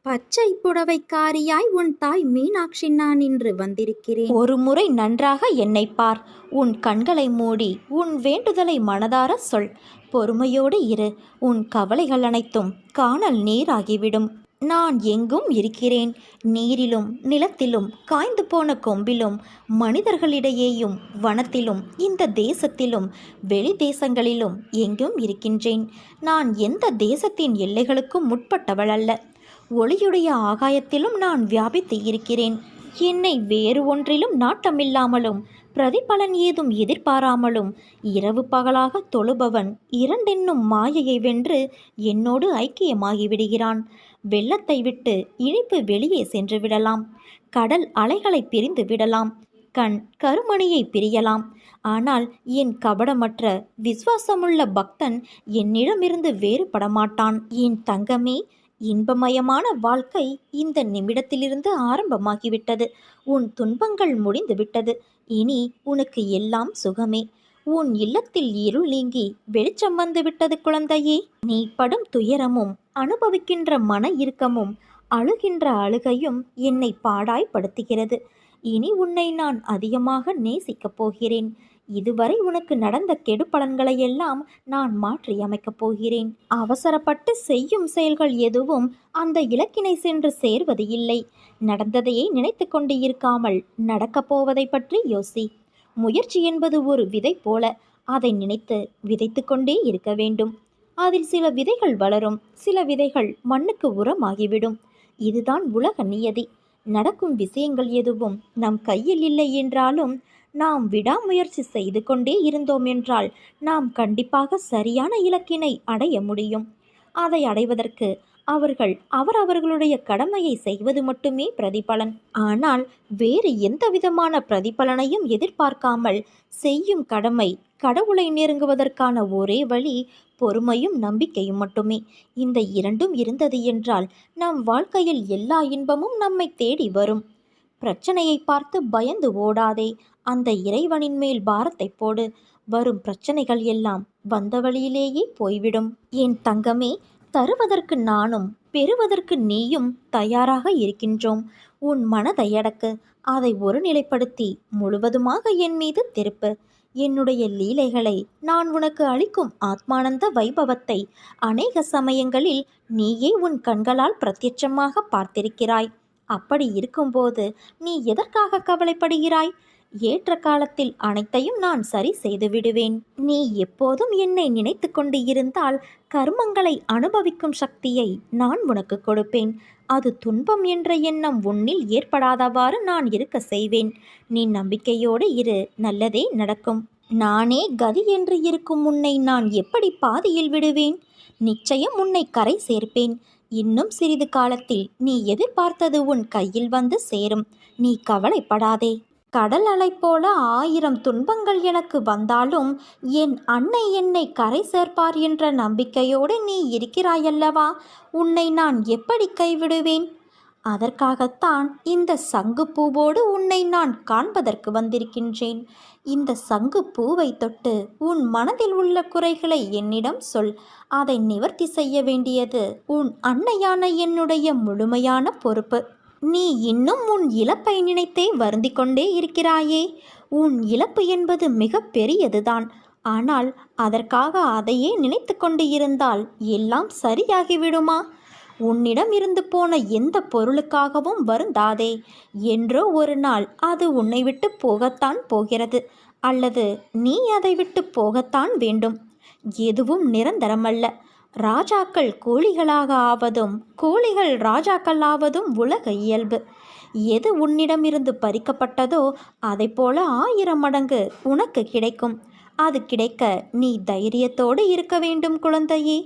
பச்சை புடவைக்காரியாய் உன் தாய் மீனாட்சி நான் இன்று வந்திருக்கிறேன். ஒரு முறை நன்றாக என்னை பார். உன் கண்களை மூடி உன் வேண்டுதலை மனதார சொல். பொறுமையோடு இரு. உன் கவலைகள் அனைத்தும் காணல் நீராகிவிடும். நான் எங்கும் இருக்கிறேன். நீரிலும் நிலத்திலும் காய்ந்து போன கொம்பிலும் மனிதர்களிடையேயும் வனத்திலும் இந்த தேசத்திலும் வெளி தேசங்களிலும் எங்கும் இருக்கின்றேன். நான் எந்த தேசத்தின் எல்லைகளுக்கும் முற்பட்டவள் அல்ல. ஒளியுடைய ஆகாயத்திலும் நான் வியாபித்து இருக்கிறேன். என்னை வேறு ஒன்றிலும் நாட்டமில்லாமலும் பிரதிபலன் ஏதும் எதிர்பாராமலும் இரவு பகலாக தொழுபவன் இரண்டென்னும் மாயையை வென்று என்னோடு ஐக்கியமாகிவிடுகிறான். வெள்ளத்தை விட்டு இனிப்பு வெளியே சென்று விடலாம். கடல் அலைகளை பிரிந்து விடலாம். கண் கருமணியை பிரியலாம். ஆனால் என் கபடமற்ற விசுவாசமுள்ள பக்தன் என்னிடமிருந்து வேறுபடமாட்டான். என் தங்கமே, இன்பமயமான வாழ்க்கை இந்த நிமிடத்திலிருந்து ஆரம்பமாகிவிட்டது. உன் துன்பங்கள் முடிந்துவிட்டது. இனி உனக்கு எல்லாம் சுகமே. உன் இல்லத்தில் இருள் நீங்கி வெளிச்சம் வந்து விட்டது குழந்தையே. நீ படும் துயரமும் அனுபவிக்கின்ற மன இறுக்கமும் அழுகின்ற அழுகையும் என்னை பாடாய்படுத்துகிறது. இனி உன்னை நான் அதிகமாக நேசிக்கப் போகிறேன். இதுவரை உனக்கு நடந்த கெடு பலன்களையெல்லாம் நான் மாற்றி அமைக்கப் போகிறேன். அவசரப்பட்டு செய்யும் செயல்கள் எதுவும் அந்த இலக்கினை சென்று சேர்வது இல்லை. நடந்ததையே நினைத்து கொண்டு இருக்காமல் நடக்கப் போவதை பற்றி யோசி. முயற்சி என்பது ஒரு விதை போல. அதை நினைத்து விதைத்து கொண்டே இருக்க வேண்டும். அதில் சில விதைகள் வளரும், சில விதைகள் மண்ணுக்கு உரமாகிவிடும். இதுதான் உலக நியதி. நடக்கும் விஷயங்கள் எதுவும் நம் கையில் இல்லை என்றாலும் நாம் விடாமுயற்சி செய்து கொண்டே இருந்தோம் என்றால் நாம் கண்டிப்பாக சரியான இலக்கினை அடைய முடியும். அதை அடைவதற்கு அவர்களுடைய கடமையை செய்வது மட்டுமே பிரதிபலன். ஆனால் வேறு எந்த விதமான பிரதிபலனையும் எதிர்பார்க்காமல் செய்யும் கடமை கடவுளை நெருங்குவதற்கான ஒரே வழி பொறுமையும் நம்பிக்கையும் மட்டுமே. இந்த இரண்டும் இருந்தது என்றால் நம் வாழ்க்கையில் எல்லா இன்பமும் நம்மை தேடி வரும். பிரச்சனையை பார்த்து பயந்து ஓடாதே. அந்த இறைவனின் மேல் பாரத்தை போடு. வரும் பிரச்சனைகள் எல்லாம் வந்த வழியிலேயே போய்விடும். என் தங்கமே, தருவதற்கு நானும் பெறுவதற்கு நீயும் தயாராக இருக்கின்றோம். உன் மனதை அடக்கு. அதை ஒருநிலைப்படுத்தி முழுவதுமாக என் மீது திருப்பு. என்னுடைய லீலைகளை, நான் உனக்கு அளிக்கும் ஆத்மானந்த வைபவத்தை அநேக சமயங்களில் நீயே உன் கண்களால் பிரத்யட்சமாக பார்த்திருக்கிறாய். அப்படி இருக்கும்போது நீ எதற்காக கவலைப்படுகிறாய்? ஏற்ற காலத்தில் அனைத்தையும் நான் சரி செய்து விடுவேன். நீ எப்போதும் என்னை நினைத்து கொண்டு இருந்தால் கர்மங்களை அனுபவிக்கும் சக்தியை நான் உனக்கு கொடுப்பேன். அது துன்பம் என்ற எண்ணம் உன்னில் ஏற்படாதவாறு நான் இருக்க செய்வேன். நீ நம்பிக்கையோடு இரு. நல்லதே நடக்கும். நானே கதி என்று இருக்கும் உன்னை நான் எப்படி பாதியில் விடுவேன்? நிச்சயம் உன்னை கரை சேர்ப்பேன். இன்னும் சிறிது காலத்தில் நீ எதிர்பார்த்தது உன் கையில் வந்து சேரும். நீ கவலைப்படாதே. கடல் அலை போல 1000 துன்பங்கள் எனக்கு வந்தாலும் என் அன்னை என்னை கரை சேர்ப்பார் என்ற நம்பிக்கையோடு நீ இருக்கிறாயல்லவா? உன்னை நான் எப்படி கைவிடுவேன்? அதற்காகத்தான் இந்த சங்கு பூவோடு உன்னை நான் காண்பதற்கு வந்திருக்கின்றேன். இந்த சங்கு பூவை தொட்டு உன் மனதில் உள்ள குறைகளை என்னிடம் சொல். அதை நிவர்த்தி செய்ய வேண்டியது உன் அன்னையான என்னுடைய முழுமையான பொறுப்பு. நீ இன்னும் உன் இழப்பை நினைத்தே வருந்தி கொண்டே இருக்கிறாயே. உன் இழப்பு என்பது மிக பெரியதுதான். ஆனால் அதற்காக அதையே நினைத்து கொண்டு இருந்தால் எல்லாம் சரியாகிவிடுமா? உன்னிடம் இருந்து போன எந்த பொருளுக்காகவும் வருந்தாதே. என்றோ ஒரு நாள் அது உன்னை விட்டு போகத்தான் போகிறது. அல்லது நீ அதை விட்டு போகத்தான் வேண்டும். எதுவும் நிரந்தரமல்ல. ராஜாக்கள் கோழிகளாக ஆவதும் கோழிகள் ராஜாக்கள் ஆவதும் உலக இயல்பு. எது உன்னிடமிருந்து பறிக்கப்பட்டதோ அதை போல 1000 மடங்கு உனக்கு கிடைக்கும். அது கிடைக்க நீ தைரியத்தோடு இருக்க வேண்டும் குழந்தையே.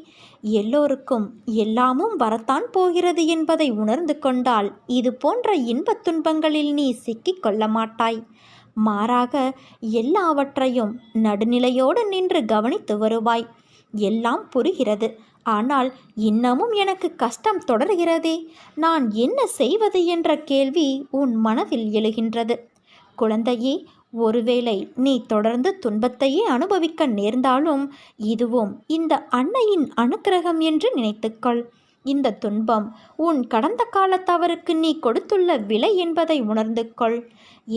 எல்லோருக்கும் எல்லாமும் வரத்தான் போகிறது என்பதை உணர்ந்து கொண்டால் இது போன்ற இன்பத் துன்பங்களில் நீ சிக்கிக் கொள்ள மாட்டாய். மாறாக எல்லாவற்றையும் நடுநிலையோடு நின்று கவனித்து வருவாய். எல்லாம் புரிகிறது. ஆனால் இன்னமும் எனக்கு கஷ்டம் தொடர்கிறதே. நான் என்ன செய்வது என்ற கேள்வி உன் மனதில் எழுகின்றது. குழந்தையே, ஒருவேளை நீ தொடர்ந்து துன்பத்தையே அனுபவிக்க நேர்ந்தாலும் இதுவும் இந்த அன்னையின் அனுக்கிரகம் என்று நினைத்துக்கொள். இந்த துன்பம் உன் கடந்த கால தவறுக்கு நீ கொடுத்துள்ள விலை என்பதை உணர்ந்து கொள்.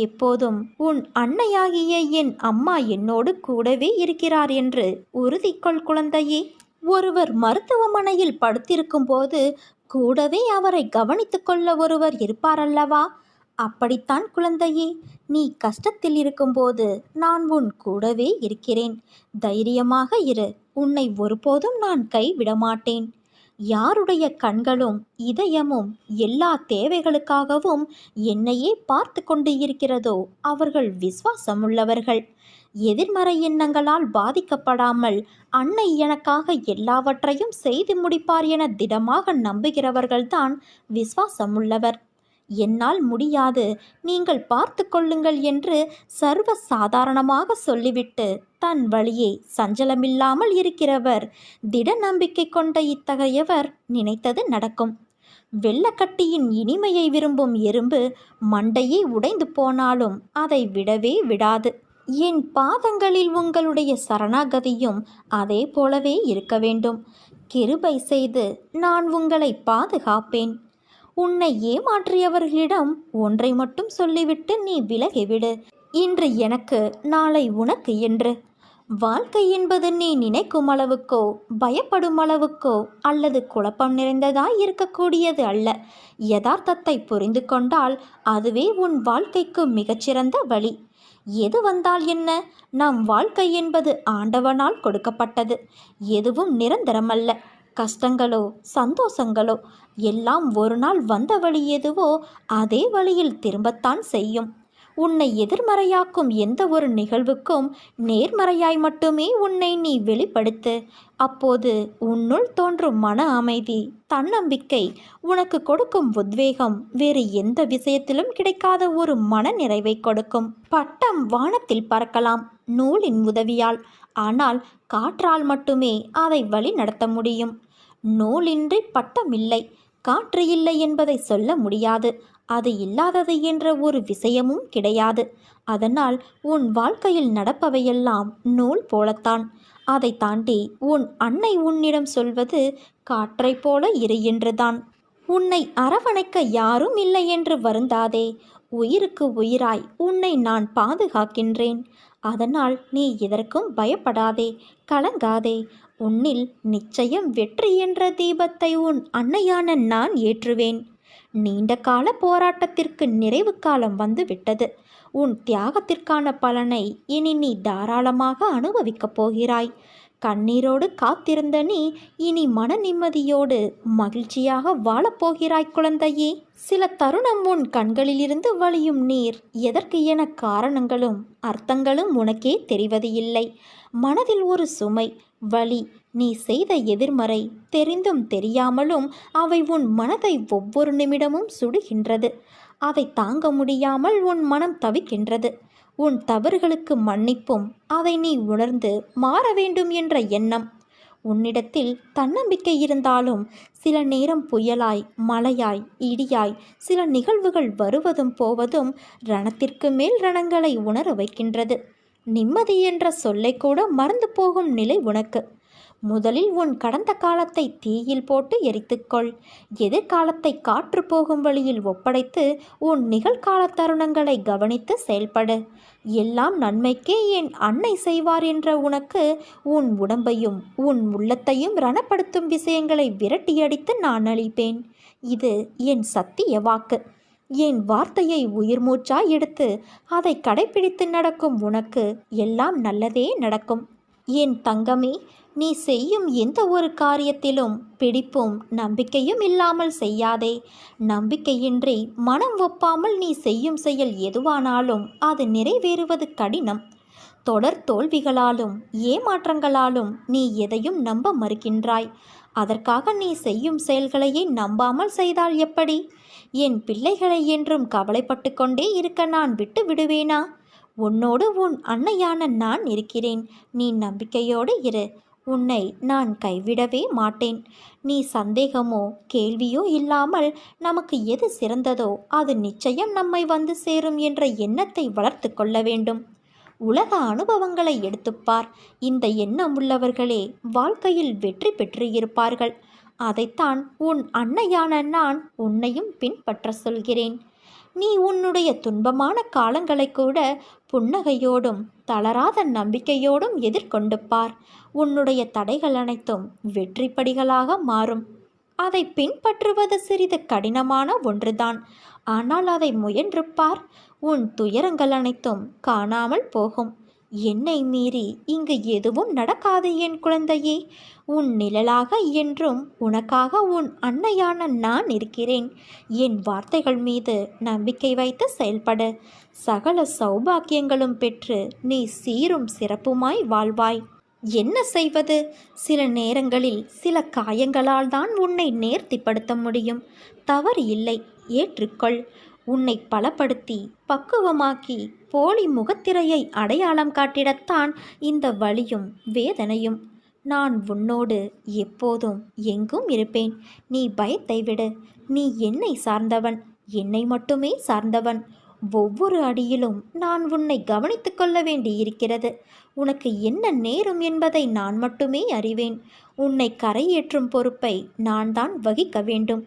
எப்போதும் உன் அன்னையாகிய என் அம்மா என்னோடு கூடவே இருக்கிறார் என்று உறுதி கொள் குழந்தையே. ஒருவர் மருத்துவமனையில் படுத்திருக்கும் போது கூடவே அவரை கவனித்து கொள்ள ஒருவர் இருப்பாரல்லவா? அப்படித்தான் குழந்தையே, நீ கஷ்டத்தில் இருக்கும்போது நான் உன் கூடவே இருக்கிறேன். தைரியமாக இரு. உன்னை ஒருபோதும் நான் கைவிட மாட்டேன். யாருடைய கண்களும் இதயமும் எல்லா தேவைகளுக்காகவும் என்னையே பார்த்து கொண்டு இருக்கிறதோ அவர்கள் விசுவாசமுள்ளவர்கள். எதிர்மறை எண்ணங்களால் பாதிக்கப்படாமல் அன்னை எனக்காக எல்லாவற்றையும் செய்து முடிப்பார் என திடமாக நம்புகிறவர்கள்தான் விசுவாசமுள்ளவர். என்னால் முடியாது, நீங்கள் பார்த்து கொள்ளுங்கள் என்று சர்வ சாதாரணமாக சொல்லிவிட்டு தன் வழியே சஞ்சலமில்லாமல் இருக்கிறவர், திட நம்பிக்கை கொண்ட இத்தகையவர் நினைத்தது நடக்கும். வெள்ளக்கட்டியின் இனிமையை விரும்பும் எறும்பு மண்டையே உடைந்து போனாலும் அதை விடவே விடாது. என் பாதங்களில் உங்களுடைய சரணாகதியும் அதே போலவே இருக்க வேண்டும். கிருபை செய்து நான் உங்களை பாதுகாப்பேன். உன்னை ஏமாற்றியவர்களிடம் ஒன்றை மட்டும் சொல்லிவிட்டு நீ விலகிவிடு. இன்று எனக்கு, நாளை உனக்கு என்று. வாழ்க்கை என்பது நீ நினைக்கும் அளவுக்கோ பயப்படும் அளவுக்கோ அல்லது குழப்பம் நிறைந்ததாய் இருக்கக்கூடியது அல்ல. யதார்த்தத்தை புரிந்து கொண்டால் அதுவே உன் வாழ்க்கைக்கு மிகச்சிறந்த வழி. எது வந்தால் என்ன? நம் வாழ்க்கை என்பது ஆண்டவனால் கொடுக்கப்பட்டது. எதுவும் நிரந்தரமல்ல. கஷ்டங்களோ சந்தோஷங்களோ எல்லாம் ஒரு நாள் வந்த வழி எதுவோ அதே வழியில் திரும்பத்தான் செய்யும். உன்னை எதிர்மறையாக்கும் எந்த ஒரு நிகழ்வுக்கும் நேர்மறையாய் மட்டுமே உன்னை நீ வெளிப்படுத்து. அப்போது உன்னுள் தோன்றும் மன அமைதி, தன்னம்பிக்கை உனக்கு கொடுக்கும் உத்வேகம் வேறு எந்த விஷயத்திலும் கிடைக்காத ஒரு மன நிறைவை கொடுக்கும். பட்டம் வானத்தில் பறக்கலாம் நூலின் உதவியால். ஆனால் காற்றால் மட்டுமே அதை வழி நடத்த முடியும். நூலின்றி பட்டம் இல்லை. காற்று இல்லை என்பதை சொல்ல முடியாது. அது இல்லாதது என்ற ஒரு விஷயமும் கிடையாது. அதனால் உன் வாழ்க்கையில் நடப்பவையெல்லாம் நூல் போலத்தான். அதை தாண்டி உன் அன்னை உன்னிடம் சொல்வது காற்றை போல இரு என்றுதான். உன்னை அரவணைக்க யாரும் இல்லை என்று வருந்தாதே. உயிருக்கு உயிராய் உன்னை நான் பாதுகாக்கின்றேன். அதனால் நீ எதற்கும் பயப்படாதே, கலங்காதே. உன்னில் நிச்சயம் வெற்றி என்ற தீபத்தை உன் அன்னையான நான் ஏற்றுவேன். நீண்ட கால போராட்டத்திற்கு நிறைவு காலம் வந்து விட்டது. உன் தியாகத்திற்கான பலனை இனி நீ தாராளமாக அனுபவிக்கப் போகிறாய். கண்ணீரோடு காத்திருந்த நீ இனி மன நிம்மதியோடு மகிழ்ச்சியாக வாழப்போகிறாய் குழந்தையே. சில தருணம் உன் கண்களிலிருந்து வழியும் நீர் எதற்கு என காரணங்களும் அர்த்தங்களும் உனக்கே தெரிவது இல்லை. மனதில் ஒரு சுமை, வலி. நீ செய்த எதிர்மறை தெரிந்தும் தெரியாமலும் அவை உன் மனதை ஒவ்வொரு நிமிடமும் சுடுகின்றது. அதை தாங்க முடியாமல் உன் மனம் தவிக்கின்றது. உன் தவறுகளுக்கு மன்னிப்பும், அதை நீ உணர்ந்து மாற வேண்டும் என்ற எண்ணம். உன்னிடத்தில் தன்னம்பிக்கை இருந்தாலும் சில நேரம் புயலாய், மழையாய், இடியாய் சில நிகழ்வுகள் வருவதும் போவதும் ரணத்திற்கு மேல் ரணங்களை உணர வைக்கின்றது. நிம்மதி என்ற சொல்லை கூட மறந்து போகும் நிலை உனக்கு. முதலில் உன் கடந்த காலத்தை தீயில் போட்டு எரித்துக்கொள். எதிர்காலத்தை காற்று போகும் வழியில் ஒப்படைத்து உன் நிகழ்கால தருணங்களை கவனித்து செயல்படு. எல்லாம் நன்மைக்கே என் அன்னை செய்வார் என்ற உனக்கு உன் உடம்பையும் உன் உள்ளத்தையும் ரணப்படுத்தும் விஷயங்களை விரட்டியடித்து நான் அளிப்பேன். இது என் சத்திய வாக்கு. என் வார்த்தையை உயிர் மூச்சாய் எடுத்து அதை கடைபிடித்து நடக்கும் உனக்கு எல்லாம் நல்லதே நடக்கும். என் தங்கமே, நீ செய்யும் எந்த ஒரு காரியத்திலும் பிடிப்பும் நம்பிக்கையும் இல்லாமல் செய்யாதே. நம்பிக்கையின்றி மனம் ஒப்பாமல் நீ செய்யும் செயல் எதுவானாலும் அது நிறைவேறுவது கடினம். தொடர் தோல்விகளாலும் ஏமாற்றங்களாலும் நீ எதையும் நம்ப மறுக்கின்றாய். அதற்காக நீ செய்யும் செயல்களையே நம்பாமல் செய்தால் எப்படி? என் பிள்ளைகளை என்றும் கவலைப்பட்டு கொண்டே இருக்க நான் விட்டு விடுவேனா? உன்னோடு உன் அன்னையான நான் இருக்கிறேன். நீ நம்பிக்கையோடு இரு. உன்னை நான் கைவிடவே மாட்டேன். நீ சந்தேகமோ கேள்வியோ இல்லாமல் நமக்கு எது சிறந்ததோ அது நிச்சயம் நம்மை வந்து சேரும் என்ற எண்ணத்தை வளர்த்து கொள்ள வேண்டும். உலக அனுபவங்களை எடுத்துப்பார். இந்த எண்ணம் உள்ளவர்களே வாழ்க்கையில் வெற்றி பெற்று இருப்பார்கள். அதைத்தான் உன் அன்னையான நான் உன்னையும் பின்பற்ற சொல்கிறேன். நீ உன்னுடைய துன்பமான காலங்களை கூட புன்னகையோடும் தளராத நம்பிக்கையோடும் எதிர்கொண்டு பார். உன்னுடைய தடைகள் அனைத்தும் வெற்றிப்படிகளாக மாறும். அதை பின்பற்றுவது சிறிது கடினமான ஒன்றுதான். ஆனால் அதை முயன்று பார். உன் துயரங்கள் அனைத்தும் காணாமல் போகும். என்னை மீறி இங்கு எதுவும் நடக்காது என் குழந்தையே. உன் நிழலாக என்றும் உனக்காக உன் அன்னையான நான் இருக்கிறேன். என் வார்த்தைகள் மீது நம்பிக்கை வைத்து செயல்படு. சகல சௌபாக்கியங்களும் பெற்று நீ சீரும் சிறப்புமாய் வாழ்வாய். என்ன செய்வது? சில நேரங்களில் சில காயங்களால் தான் உன்னை நேர்த்திப்படுத்த முடியும். தவறு இல்லை, ஏற்றுக்கொள். உன்னை பலப்படுத்தி பக்குவமாக்கி போலி முகத்திரையை அடையாளம் காட்டிடத்தான் இந்த வலியும் வேதனையும். நான் உன்னோடு எப்போதும் எங்கும் இருப்பேன். நீ பயத்தை விடு. நீ என்னை சார்ந்தவன், என்னை மட்டுமே சார்ந்தவன். ஒவ்வொரு அடியிலும் நான் உன்னை கவனித்து கொள்ள வேண்டியிருக்கிறது. உனக்கு என்ன நேரும் என்பதை நான் மட்டுமே அறிவேன். உன்னை கரையேற்றும் பொறுப்பை நான் தான் வகிக்க வேண்டும்.